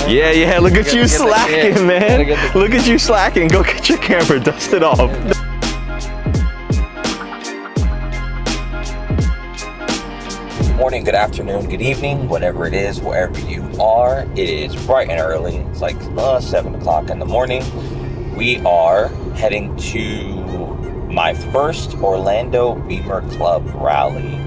Yeah, look at you slacking, man. Look at you slacking. Go get your camera, dust it off. Good morning, good afternoon, good evening, whatever it is, wherever you are. It is bright and early. It's like 7 o'clock in the morning. We are heading to my first Orlando Beamer Club rally.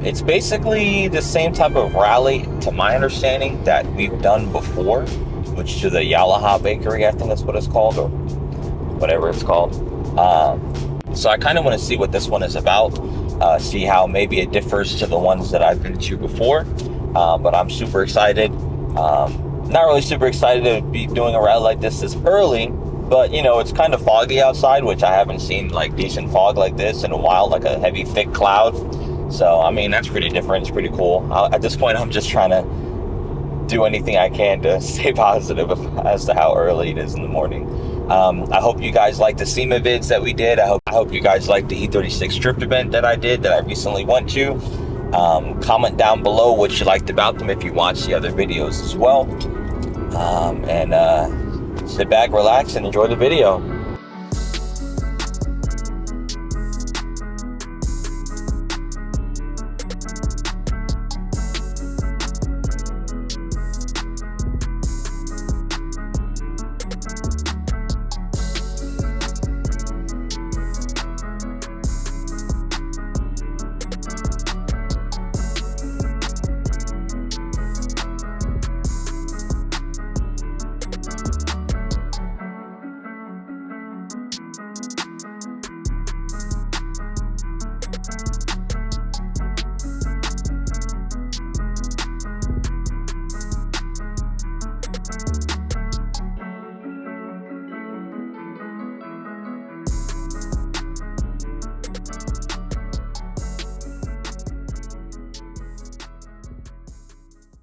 It's basically the same type of rally, to my understanding, that we've done before, which to the Yalaha Bakery, I think that's what it's called, or whatever it's called. So I kind of want to see what this one is about, see how maybe it differs to the ones that I've been to before. But I'm super excited. Not really super excited to be doing a rally like this early, but you know, it's kind of foggy outside, which I haven't seen like decent fog like this in a while, like a heavy thick cloud. So I mean, that's pretty different. It's pretty cool. At this point, I'm just trying to do anything I can to stay positive as to how early it is in the morning. I hope you guys like the SEMA vids that we did. I hope you guys like the E36 drift event that I did, that I recently went to. Comment down below what you liked about them if you watched the other videos as well. And sit back, relax, and enjoy the video.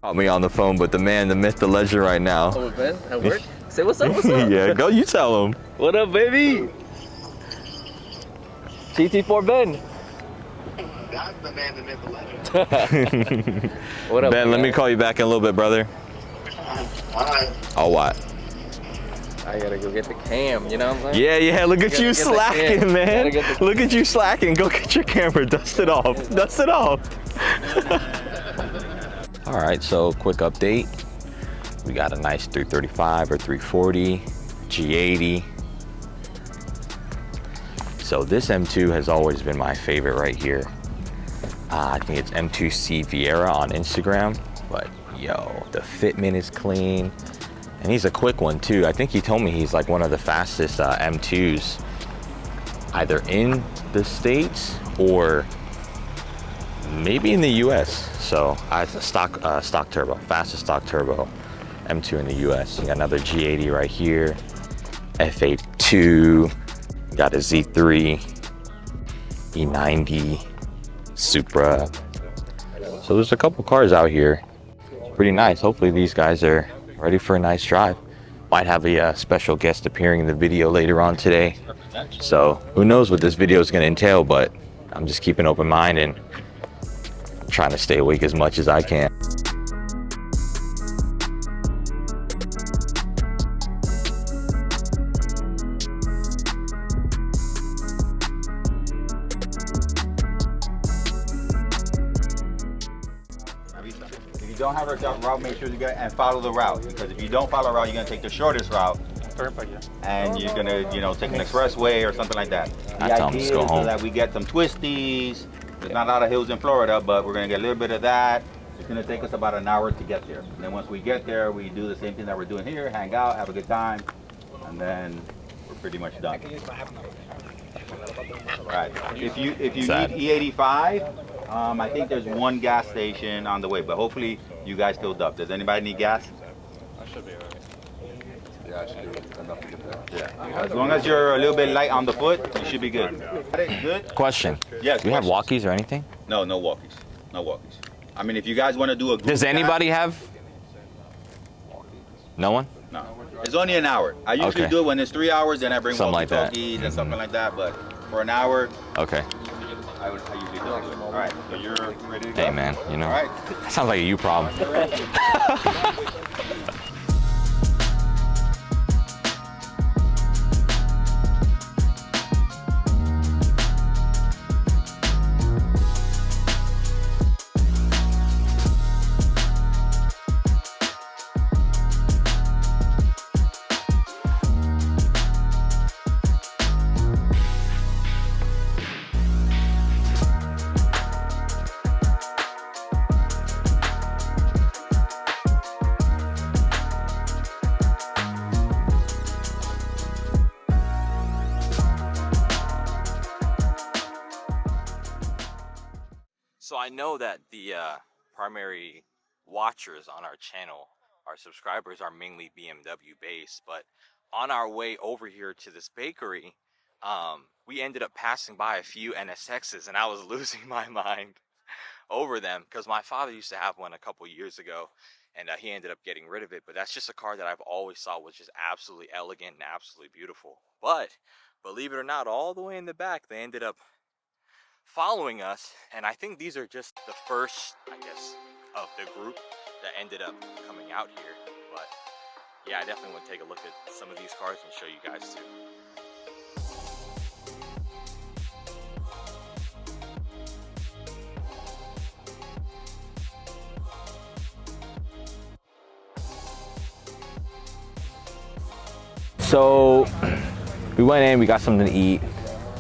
Caught me on the phone, but the man, the myth, the legend right now. Oh, Ben, at work? Say what's up, what's up? Yeah, go, you tell him. What up, baby? GT4 Ben. That's the man, the myth, the legend. What up, Ben, let me call you back in a little bit, brother. Alright. Oh, what? I gotta go get the cam, you know what I'm saying? Yeah, look at you slacking, man. Gotta get the... Look at you slacking. Go get your camera, dust it off. Dust it off. All right, so quick update. We got a nice 335 or 340 G80. So this M2 has always been my favorite right here. I think it's M2C Vieira on Instagram, but yo, the fitment is clean. And he's a quick one too. I think he told me he's like one of the fastest M2s, either in the States or maybe in the US. So stock turbo, fastest stock turbo M2 in the US. You got another G80 right here, F82, got a Z3, E90, Supra. So there's a couple cars out here. It's pretty nice. Hopefully these guys are ready for a nice drive. Might have a special guest appearing in the video later on today. So who knows what this video is going to entail, but I'm just keeping an open mind and trying to stay awake as much as I can. If you don't have a route, make sure you get and follow the route, because if you don't follow the route, you're gonna take the shortest route, and you're gonna, take an expressway or something like that. I tell them to go home. So that we get some twisties. There's not a lot of hills in Florida, but we're gonna get a little bit of that. It's gonna take us about an hour to get there. And then once we get there, we do the same thing that we're doing here, hang out, have a good time, and then we're pretty much done. Right. If you need E85, I think there's one gas station on the way, but hopefully you guys filled up. Does anybody need gas? I should be alright. Yeah, I should do enough to get there. Yeah. As long as you're a little bit light on the foot, you should be good. Good? Question. Yes. Do we have walkies or anything? No, no walkies. No walkies. I mean, if you guys want to do a group Does anybody have? No one? No. It's only an hour. I usually Okay. do it when it's 3 hours, then I bring Something like that. walkie-talkies and something like that, but for an hour, Okay. I usually don't do it. All right, so you're ready to go? Hey man, you know, All right. that sounds like a you problem. I know that the primary watchers on our channel, our subscribers, are mainly BMW based, but on our way over here to this bakery, we ended up passing by a few NSXs, and I was losing my mind over them because my father used to have one a couple years ago, and he ended up getting rid of it. But that's just a car that I've always thought was just absolutely elegant and absolutely beautiful. But believe it or not, all the way in the back, they ended up following us, and I think these are just the first, I guess, of the group that ended up coming out here. But yeah, I definitely want to take a look at some of these cars and show you guys too. So we went in, we got something to eat,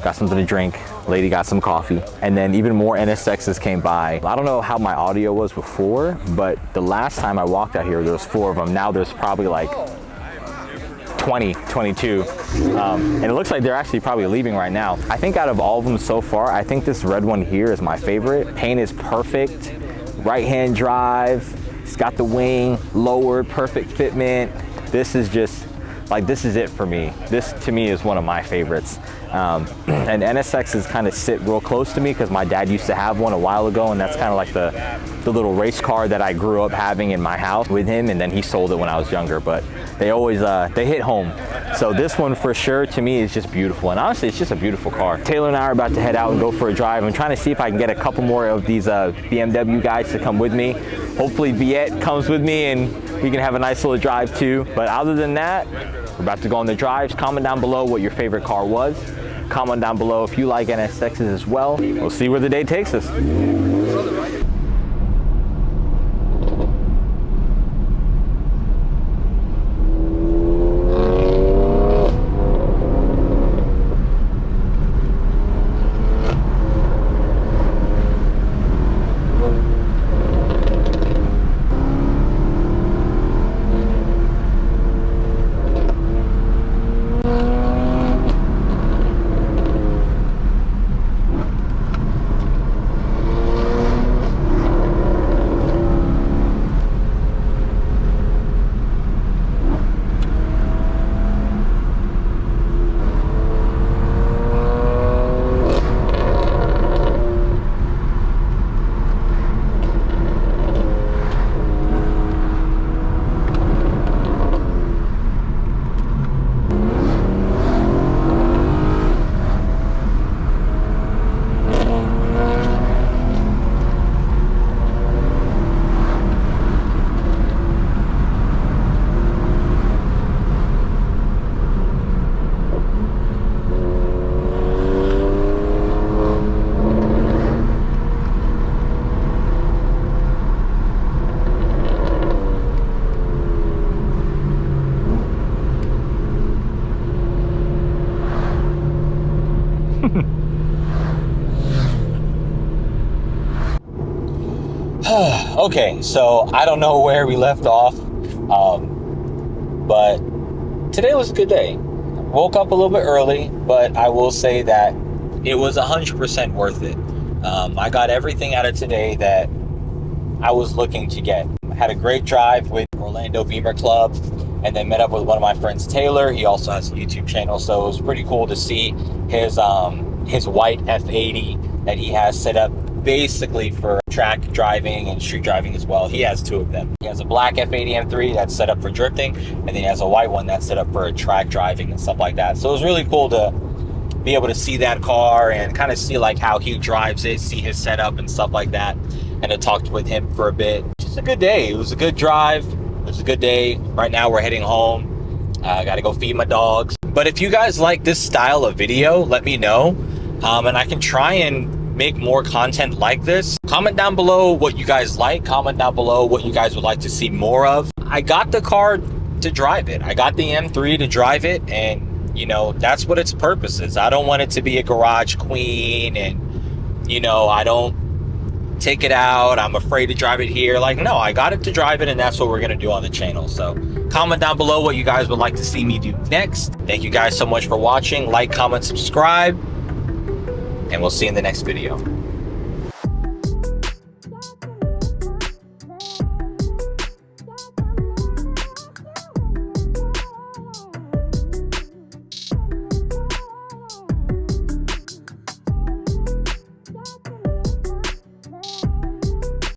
got something to drink, lady got some coffee, and then even more NSXs came by. I don't know how my audio was before, but the last time I walked out here, there was 4 of them. Now there's probably like 20, 22. And it looks like they're actually probably leaving right now. I think out of all of them so far, I think this red one here is my favorite. Paint is perfect, right-hand drive, it's got the wing lowered, perfect fitment. This is just, like, this is it for me. This to me is one of my favorites. And NSXs kind of sit real close to me because my dad used to have one a while ago, and that's kind of like the little race car that I grew up having in my house with him, and then he sold it when I was younger, but they always, they hit home. So this one for sure to me is just beautiful, and honestly it's just a beautiful car. Taylor and I are about to head out and go for a drive. I'm trying to see if I can get a couple more of these BMW guys to come with me. Hopefully Viet comes with me and we can have a nice little drive too. But other than that, we're about to go on the drives. Comment down below what your favorite car was. Comment down below if you like NSXs as well. We'll see where the day takes us. Okay, so I don't know where we left off, but today was a good day. Woke up a little bit early, but I will say that it was 100% worth it. I got everything out of today that I was looking to get. Had a great drive with Orlando Beamer Club, and then met up with one of my friends, Taylor. He also has a YouTube channel, so it was pretty cool to see his white F80 that he has set up basically for track driving and street driving as well. He has 2 of them. He has a black F80 M3 that's set up for drifting, and then he has a white one that's set up for track driving and stuff like that. So it was really cool to be able to see that car and kind of see like how he drives it, see his setup and stuff like that. And I talked with him for a bit. Just a good day. It was a good drive. It was a good day. Right now we're heading home. I gotta go feed my dogs. But if you guys like this style of video, let me know. And I can try and make more content like this. Comment down below what you guys like. Comment down below what you guys would like to see more of. I got the car to drive it. I got the M3 to drive it, and you know, that's what its purpose is. I don't want it to be a garage queen, and you know, I don't take it out. I'm afraid to drive it here. Like, no, I got it to drive it, and that's what we're gonna do on the channel. So comment down below what you guys would like to see me do next. Thank you guys so much for watching. Like, comment, subscribe, and we'll see you in the next video.